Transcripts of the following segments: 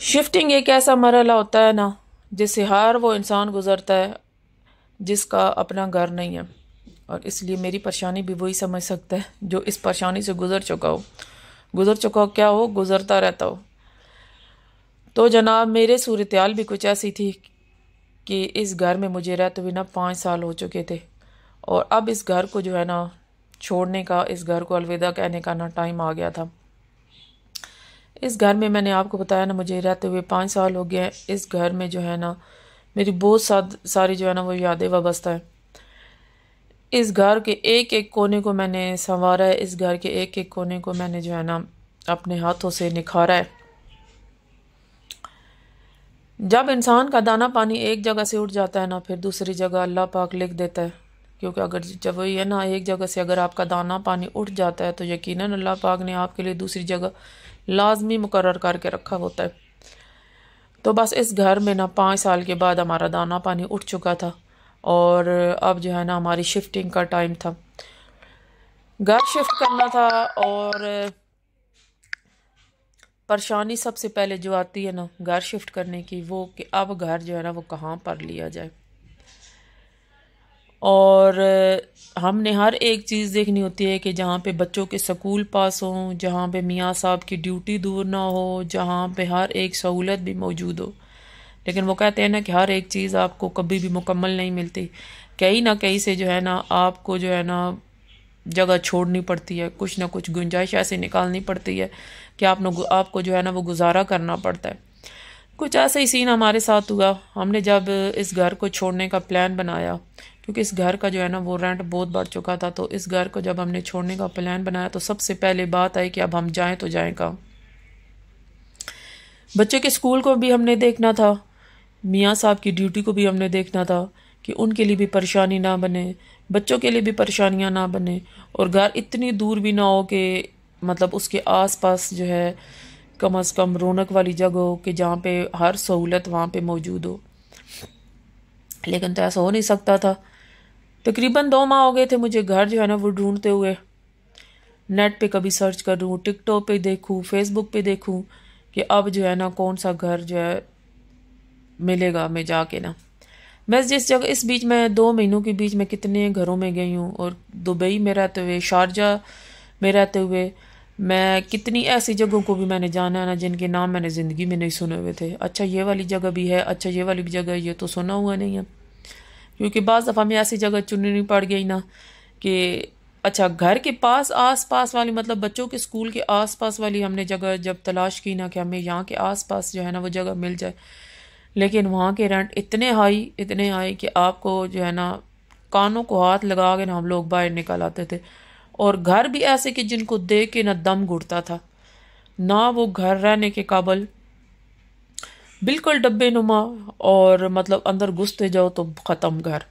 Shifting ایک ایسا مرحلہ ہوتا ہے نا جس سے ہر وہ انسان گزرتا ہے جس کا اپنا گھر نہیں ہے، اور اس لیے میری پریشانی بھی وہی سمجھ سکتا ہے جو اس پریشانی سے گزر چکا ہو کیا ہو، گزرتا رہتا ہو۔ تو جناب میرے صورتحال بھی کچھ ایسی تھی کہ اس گھر میں مجھے رہتے ہوئے نا 5 سال ہو چکے تھے، اور اب اس گھر کو جو ہے نا چھوڑنے کا، اس گھر کو الوداع کہنے کا نا ٹائم آ گیا تھا۔ اس گھر میں نے آپ کو بتایا نا مجھے رہتے ہوئے 5 سال ہو گئے ہیں۔ اس گھر میں جو ہے نا میری بہت ساری جو ہے نا وہ یادیں وابستہ ہیں۔ اس گھر کے ایک ایک کونے کو میں نے سنوارا ہے، اس گھر کے ایک ایک کونے کو میں نے جو ہے نا اپنے ہاتھوں سے نکھارا ہے۔ جب انسان کا دانا پانی ایک جگہ سے اٹھ جاتا ہے نا، پھر دوسری جگہ اللہ پاک لکھ دیتا ہے، کیونکہ اگر جب وہی ہے نا ایک جگہ سے اگر آپ کا دانا پانی اٹھ جاتا ہے تو یقیناً اللہ پاک نے آپ کے لیے دوسری جگہ لازمی مقرر کر کے رکھا ہوتا ہے۔ تو بس اس گھر میں نا 5 سال کے بعد ہمارا دانا پانی اٹھ چکا تھا، اور اب جو ہے نا ہماری شفٹنگ کا ٹائم تھا، گھر شفٹ کرنا تھا۔ اور پریشانی سب سے پہلے جو آتی ہے نا گھر شفٹ کرنے کی، وہ کہ اب گھر جو ہے نا وہ کہاں پر لیا جائے، اور ہم نے ہر ایک چیز دیکھنی ہوتی ہے کہ جہاں پہ بچوں کے سکول پاس ہوں، جہاں پہ میاں صاحب کی ڈیوٹی دور نہ ہو، جہاں پہ ہر ایک سہولت بھی موجود ہو۔ لیکن وہ کہتے ہیں نا کہ ہر ایک چیز آپ کو کبھی بھی مکمل نہیں ملتی، کہیں نہ کہیں سے جو ہے نا آپ کو جو ہے نا جگہ چھوڑنی پڑتی ہے، کچھ نہ کچھ گنجائش ایسی نکالنی پڑتی ہے کہ آپ کو جو ہے نا وہ گزارا کرنا پڑتا ہے۔ کچھ ایسا ہی سین ہمارے ساتھ ہوا۔ ہم نے جب اس گھر کو چھوڑنے کا پلان بنایا، کیونکہ اس گھر کا جو ہے نا وہ رینٹ بہت بڑھ چکا تھا، تو اس گھر کو جب ہم نے چھوڑنے کا پلان بنایا تو سب سے پہلے بات آئی کہ اب ہم جائیں تو جائیں کہاں۔ بچے کے اسکول کو بھی ہم نے دیکھنا تھا، میاں صاحب کی ڈیوٹی کو بھی ہم نے دیکھنا تھا کہ ان کے لیے بھی پریشانی نہ بنے، بچوں کے لیے بھی پریشانیاں نہ بنے، اور گھر اتنی دور بھی نہ ہو کہ مطلب اس کے آس پاس جو ہے کم از کم رونق والی جگہ ہو کہ جہاں پہ ہر سہولت وہاں پہ موجود ہو۔ لیکن تو ایسا ہو نہیں سکتا تھا۔ تقریباً 2 ماہ ہو گئے تھے مجھے گھر جو ہے نا وہ ڈھونڈتے ہوئے، نیٹ پہ کبھی سرچ کروں، ٹک ٹاک پہ دیکھوں، فیس بک پہ دیکھوں کہ اب جو ہے نا کون سا گھر جو ہے ملے گا میں جا کے نا۔ میں جس جگہ اس بیچ میں 2 مہینوں کے بیچ میں کتنے گھروں میں گئی ہوں، اور دبئی میں رہتے ہوئے، شارجہ میں رہتے ہوئے میں کتنی ایسی جگہوں کو بھی میں نے جانا ہے نا جن کے نام میں نے زندگی میں نہیں سنے ہوئے تھے۔ اچھا یہ والی جگہ بھی ہے، اچھا یہ والی بھی جگہ ہے، یہ تو سنا ہوا نہیں ہے، کیونکہ بعض دفعہ میں ایسی جگہ چننی پڑ گئی نا کہ اچھا گھر کے پاس آس پاس والی، مطلب بچوں کے اسکول کے آس پاس والی ہم نے جگہ جب تلاش کی نا کہ ہمیں یہاں کے آس پاس جو ہے نا وہ جگہ مل جائے، لیکن وہاں کے رینٹ اتنے ہائی کہ آپ کو جو ہے نا کانوں کو ہاتھ لگا کے نا ہم لوگ باہر نکل آتے تھے، اور گھر بھی ایسے کہ جن کو دیکھ کے نا دم گھٹتا تھا، نہ وہ گھر رہنے کے قابل، بالکل ڈبے نما، اور مطلب اندر گھستے جاؤ تو ختم گھر۔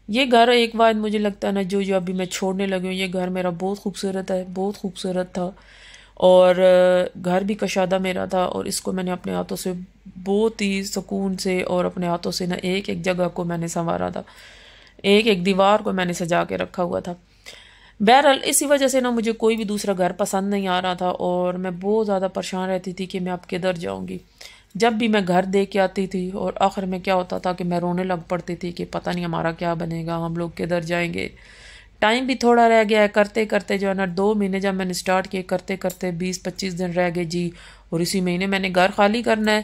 یہ گھر ایک بار مجھے لگتا ہے نا جو ابھی میں چھوڑنے لگی ہوں، یہ گھر میرا بہت خوبصورت ہے، بہت خوبصورت تھا، اور گھر بھی کشادہ میرا تھا، اور اس کو میں نے اپنے ہاتھوں سے بہت ہی سکون سے اور اپنے ہاتھوں سے نا ایک ایک جگہ کو میں نے سنوارا تھا، ایک ایک دیوار کو میں نے سجا کے رکھا ہوا تھا۔ بہرحال اسی وجہ سے نا مجھے کوئی بھی دوسرا گھر پسند نہیں آ رہا تھا، اور میں بہت زیادہ پریشان رہتی تھی کہ میں اب کدھر جاؤں گی۔ جب بھی میں گھر دیکھ کے آتی تھی، اور آخر میں کیا ہوتا تھا کہ میں رونے لگ پڑتی تھی کہ پتہ نہیں ہمارا کیا بنے گا، ہم لوگ کدھر جائیں گے۔ ٹائم بھی تھوڑا رہ گیا ہے، کرتے کرتے جو ہے نا 2 مہینے جب میں نے سٹارٹ کیے، کرتے کرتے 20-25 دن رہ گئے جی، اور اسی مہینے میں نے گھر خالی کرنا ہے،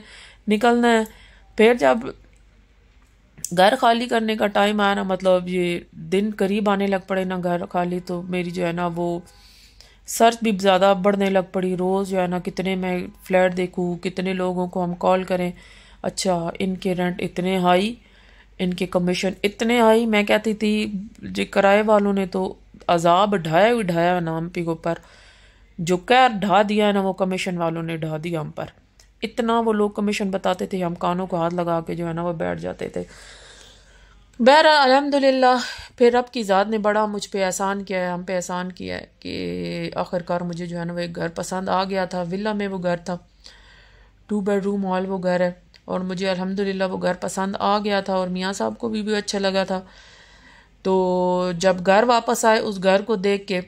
نکلنا ہے۔ پھر جب گھر خالی کرنے کا ٹائم آیا نا، مطلب یہ دن قریب آنے لگ پڑے نا گھر خالی، تو میری جو ہے نا وہ سرچ بھی زیادہ بڑھنے لگ پڑی۔ روز جو ہے نا کتنے میں فلیٹ دیکھوں، کتنے لوگوں کو ہم کال کریں، اچھا ان کے رینٹ اتنے ہائی، ان کے کمیشن اتنے ہائی۔ میں کہتی تھی جی کرائے والوں نے تو عذاب ڈھایا نا ہم پہ اوپر، جو قہر ڈھا دیا ہے نا وہ کمیشن والوں نے ڈھا دیا ہم پر۔ اتنا وہ لوگ کمیشن بتاتے تھے، ہم کانوں کو ہاتھ لگا کے جو ہے نا وہ بیٹھ جاتے تھے۔ بہرحال الحمدللہ پھر رب کی ذات نے بڑا مجھ پہ احسان کیا ہے، ہم پہ احسان کیا ہے کہ آخر کار مجھے جو ہے نا وہ ایک گھر پسند آ گیا تھا۔ ولا میں وہ گھر تھا، 2 بیڈ روم ہال وہ گھر ہے، اور مجھے الحمدللہ وہ گھر پسند آ گیا تھا، اور میاں صاحب کو بھی اچھا لگا تھا۔ تو جب گھر واپس آئے، اس گھر کو دیکھ کے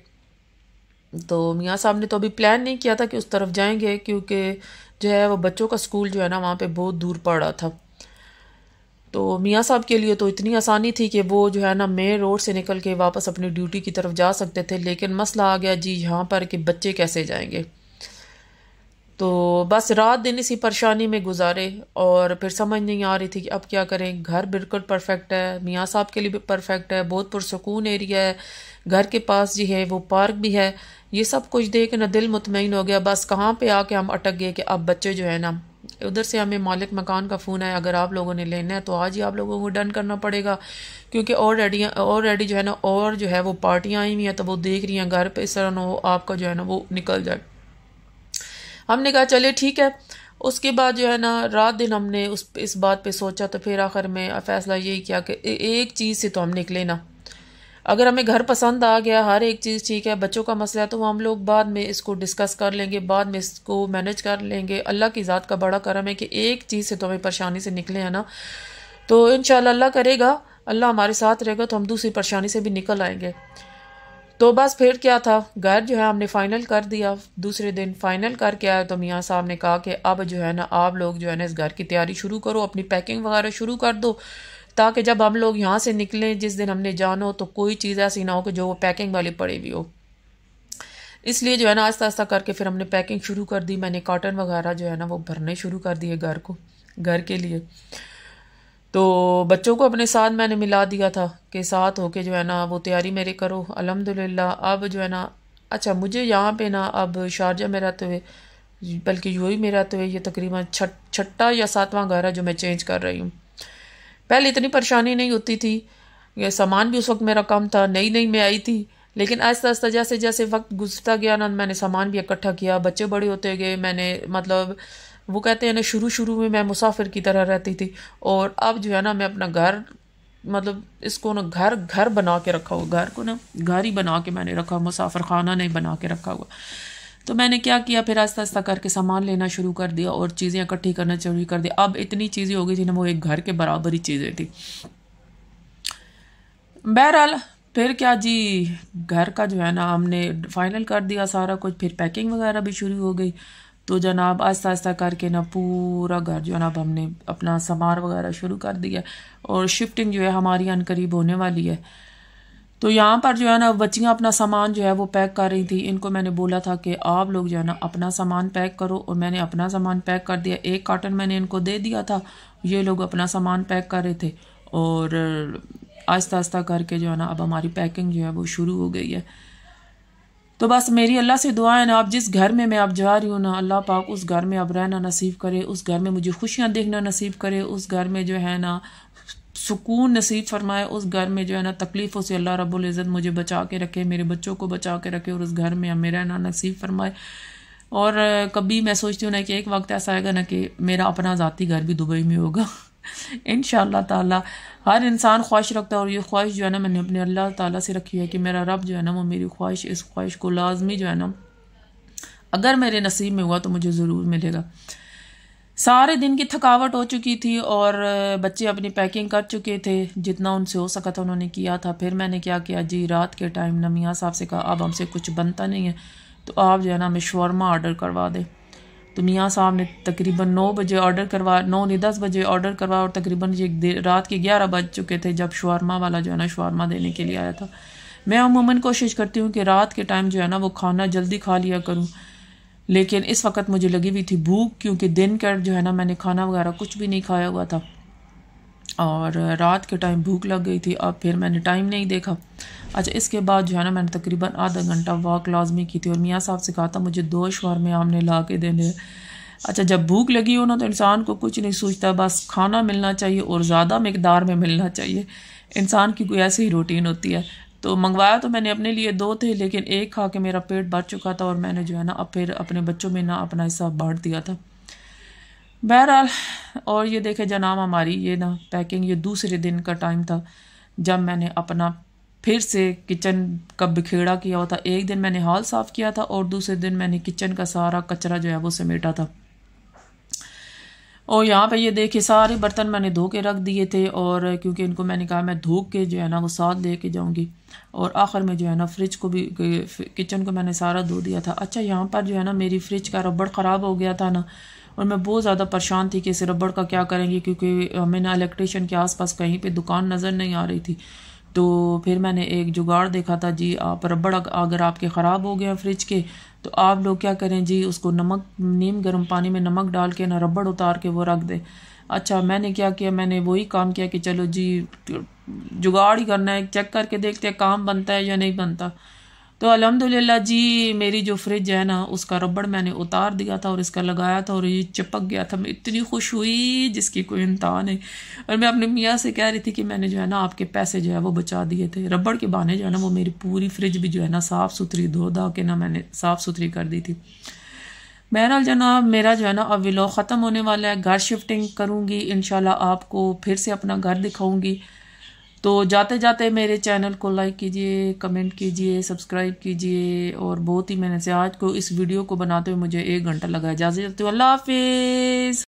تو میاں صاحب نے تو ابھی پلان نہیں کیا تھا کہ اس طرف جائیں گے، کیونکہ جو ہے وہ بچوں کا اسکول جو ہے نا وہاں پہ بہت دور پڑ رہا تھا. تو میاں صاحب کے لیے تو اتنی آسانی تھی کہ وہ جو ہے نا مین روڈ سے نکل کے واپس اپنی ڈیوٹی کی طرف جا سکتے تھے، لیکن مسئلہ آ گیا جی یہاں پر کہ بچے کیسے جائیں گے. تو بس رات دن اسی پریشانی میں گزارے، اور پھر سمجھ نہیں آ رہی تھی کہ اب کیا کریں. گھر بالکل پرفیکٹ ہے، میاں صاحب کے لیے بھی پرفیکٹ ہے، بہت پرسکون ایریا ہے، گھر کے پاس جی ہے وہ پارک بھی ہے. یہ سب کچھ دیکھ نا دل مطمئن ہو گیا. بس کہاں پہ آ کے ہم اٹک گئے کہ اب بچے جو ہے نا، ادھر سے ہمیں مالک مکان کا فون ہے، اگر آپ لوگوں نے لینا ہے تو آج ہی آپ لوگوں کو ڈن کرنا پڑے گا، کیونکہ آلریڈی جو ہے نا اور جو ہے وہ پارٹیاں آئی ہوئی ہیں، تو وہ دیکھ رہی ہیں گھر پہ اس طرح نہ ہو آپ کا جو ہے نا وہ نکل جائے. ہم نے کہا چلے ٹھیک ہے. اس کے بعد جو ہے نا رات دن ہم نے اس بات پہ سوچا، تو پھر آخر میں فیصلہ یہی کیا کہ ایک چیز سے تو ہم نکلے نا. اگر ہمیں گھر پسند آ گیا، ہر ایک چیز ٹھیک ہے، بچوں کا مسئلہ ہے، تو ہم لوگ بعد میں اس کو ڈسکس کر لیں گے، بعد میں اس کو مینج کر لیں گے. اللہ کی ذات کا بڑا کرم ہے کہ ایک چیز سے تو ہمیں پریشانی سے نکلے ہیں نا، تو انشاءاللہ اللہ کرے گا، اللہ ہمارے ساتھ رہے گا تو ہم دوسری پریشانی سے بھی نکل آئیں گے. تو بس پھر کیا تھا، گھر جو ہے ہم نے فائنل کر دیا. دوسرے دن فائنل کر کے آیا تو میاں صاحب نے کہا کہ اب جو ہے نا آپ لوگ جو ہے نا اس گھر کی تیاری شروع کرو، اپنی پیکنگ وغیرہ شروع کر دو، تاکہ جب ہم لوگ یہاں سے نکلیں جس دن ہم نے جانا ہو تو کوئی چیز ایسی نہ ہو کہ جو وہ پیکنگ والی پڑی ہوئی ہو. اس لیے جو ہے نا آہستہ آہستہ کر کے پھر ہم نے پیکنگ شروع کر دی. میں نے کاٹن وغیرہ جو ہے نا وہ بھرنے شروع کر دیے گھر کے لیے. تو بچوں کو اپنے ساتھ میں نے ملا دیا تھا کہ ساتھ ہو کے جو ہے نا وہ تیاری میرے کرو. الحمدللہ اب جو ہے نا، اچھا مجھے یہاں پہ نا اب شارجہ میں رہتے ہوئے، بلکہ یو اے میں رہتے ہوئے یہ تقریباً چھٹا یا ساتواں گھر ہے جو میں چینج کر رہی ہوں. پہلے اتنی پریشانی نہیں ہوتی تھی، یہ سامان بھی اس وقت میرا کم تھا، نئی میں آئی تھی، لیکن آہستہ آہستہ جیسے جیسے وقت گزرتا گیا نا میں نے سامان بھی اکٹھا کیا، بچے بڑے ہوتے گئے. میں نے مطلب وہ کہتے ہیں نا شروع میں میں مسافر کی طرح رہتی تھی، اور اب جو ہے نا میں اپنا گھر، مطلب اس کو نا گھر بنا کے رکھا ہوا، گھر کو نا گھر ہی بنا کے میں نے رکھا، مسافر خانہ نہیں بنا کے رکھا ہوا. تو میں نے کیا کیا، پھر آہستہ آہستہ کر کے سامان لینا شروع کر دیا اور چیزیں اکٹھی کرنا شروع کر دیا. اب اتنی چیزیں ہو گئی تھی نا وہ ایک گھر کے برابر ہی چیزیں تھی. بہرحال پھر کیا جی، گھر کا جو ہے نا ہم نے فائنل کر دیا سارا کچھ، پھر پیکنگ وغیرہ بھی شروع ہو گئی. تو جناب آہستہ آہستہ کر کے نا پورا گھر جو ہے نا اب ہم نے اپنا سامان وغیرہ شروع کر دیا، اور شفٹنگ جو ہے ہماری ان قریب ہونے والی ہے. تو یہاں پر جو ہے نا بچیاں اپنا سامان جو ہے وہ پیک کر رہی تھی. ان کو میں نے بولا تھا کہ آپ لوگ جو ہے نا اپنا سامان پیک کرو، اور میں نے اپنا سامان پیک کر دیا. ایک کارٹن میں نے ان کو دے دیا تھا، یہ لوگ اپنا سامان پیک کر رہے تھے، اور آہستہ آہستہ کر کے جو ہے نا اب ہماری پیکنگ جو ہے وہ شروع ہو گئی ہے. تو بس میری اللہ سے دعا ہے نا، اب جس گھر میں اب جا رہی ہوں نا، اللہ پاک اس گھر میں اب رہنا نصیب کرے، اس گھر میں مجھے خوشیاں دیکھنا نصیب کرے، اس گھر میں جو ہے نا سکون نصیب فرمائے، اس گھر میں جو ہے نا تکلیفوں سے اللہ رب العزت مجھے بچا کے رکھے، میرے بچوں کو بچا کے رکھے، اور اس گھر میں ہمیں رہنا نصیب فرمائے. اور کبھی میں سوچتی ہوں نا کہ ایک وقت ایسا آئے گا نا کہ میرا اپنا ذاتی گھر بھی دبئی میں ہوگا انشاءاللہ تعالی. ہر انسان خواہش رکھتا ہے، اور یہ خواہش جو ہے نا میں نے اپنے اللہ تعالیٰ سے رکھی ہے کہ میرا رب جو ہے نا وہ میری خواہش، اس خواہش کو لازمی جو ہے نا اگر میرے نصیب میں ہوا تو مجھے ضرور ملے گا. سارے دن کی تھکاوٹ ہو چکی تھی، اور بچے اپنی پیکنگ کر چکے تھے، جتنا ان سے ہو سکا تھا انہوں نے کیا تھا. پھر میں نے کیا کیا جی، رات کے ٹائم نا میاں صاحب سے کہا اب ہم سے کچھ بنتا نہیں ہے، تو آپ جو ہے نا ہمیں شورما آرڈر کروا دیں. تو میاں صاحب نے تقریباً 9 بجے آرڈر کروا، 9 نہیں 10 بجے آرڈر کروا، اور تقریباً رات کے 11 بج چکے تھے جب شورما والا جو ہے نا شورما دینے کے لیے آیا تھا. میں عموماً کوشش کرتی ہوں کہ رات کے ٹائم جو ہے نا وہ کھانا جلدی کھا لیا کروں، لیکن اس وقت مجھے لگی ہوئی تھی بھوک، کیونکہ دن کا جو ہے نا میں نے کھانا وغیرہ کچھ بھی نہیں کھایا ہوا تھا، اور رات کے ٹائم بھوک لگ گئی تھی. اب پھر میں نے ٹائم نہیں دیکھا. اچھا اس کے بعد جو ہے نا میں نے تقریباً آدھا گھنٹہ واک لازمی کی تھی، اور میاں صاحب سے کہا تھا مجھے 2 شورمے آپ نے لا کے دینے. اچھا جب بھوک لگی ہو نا تو انسان کو کچھ نہیں سوچتا، بس کھانا ملنا چاہیے اور زیادہ مقدار میں ملنا چاہیے، انسان کی کوئی ایسی ہی روٹین ہوتی ہے. تو منگوایا تو میں نے اپنے لیے 2 تھے، لیکن ایک کھا کے میرا پیٹ بھر چکا تھا، اور میں نے جو ہے نا اب پھر اپنے بچوں میں نا اپنا حصہ بانٹ دیا تھا. بہرحال اور یہ دیکھے جناب ہماری یہ نا پیکنگ، یہ دوسرے دن کا ٹائم تھا جب میں نے اپنا پھر سے کچن کا بکھیڑا کیا ہوا تھا. ایک دن میں نے ہال صاف کیا تھا، اور دوسرے دن میں نے کچن کا سارا کچرا جو ہے وہ سمیٹا تھا. اور یہاں پہ یہ دیکھے سارے برتن میں نے دھو کے رکھ دیے تھے، اور کیونکہ ان کو میں نے کہا میں دھو کے جو ہے نا وہ ساتھ لے کے جاؤں گی. اور آخر میں جو ہے نا فریج کو بھی کچن کو میں نے سارا دھو دیا تھا۔ اچھا یہاں پر جو ہے نا میری فریج کا ربڑ خراب ہو گیا تھا نا، اور میں بہت زیادہ پریشان تھی کہ اس ربڑ کا کیا کریں گے، کیونکہ ہمیں نا الیکٹریشین کے آس پاس کہیں پہ دکان نظر نہیں آ رہی تھی۔ تو پھر میں نے ایک جگاڑ دیکھا تھا جی، آپ ربڑ اگر آپ کے خراب ہو گیا فریج کے تو آپ لوگ کیا کریں جی، اس کو نیم گرم پانی میں نمک ڈال کے نا ربڑ اتار کے وہ رکھ دیں۔ اچھا میں نے کیا کیا، میں نے وہی کام کیا کہ چلو جی جگاڑ ہی کرنا ہے، چیک کر کے دیکھتے ہیں کام بنتا ہے یا نہیں بنتا۔ تو الحمدللہ جی میری جو فریج ہے نا اس کا ربڑ میں نے اتار دیا تھا اور اس کا لگایا تھا اور یہ چپک گیا تھا۔ میں اتنی خوش ہوئی جس کی کوئی انتہا نہیں، اور میں اپنے میاں سے کہہ رہی تھی کہ میں نے جو ہے نا آپ کے پیسے جو ہے وہ بچا دیے تھے، ربڑ کے بہانے جو ہے نا وہ میری پوری فریج بھی جو ہے نا صاف ستھری دھو دا کے نا میں نے صاف ستھری کر دی تھی۔ بہرحال جناب میرا جو ہے نا اب ولاگ ختم ہونے والا ہے، گھر شفٹنگ کروں گی انشاءاللہ، آپ کو پھر سے اپنا گھر دکھاؤں گی۔ تو جاتے جاتے میرے چینل کو لائک کیجئے، کمنٹ کیجئے، سبسکرائب کیجئے، اور بہت ہی میں نے سے آج کو اس ویڈیو کو بناتے ہوئے مجھے 1 گھنٹہ لگا۔ اجازت دو، اللہ حافظ۔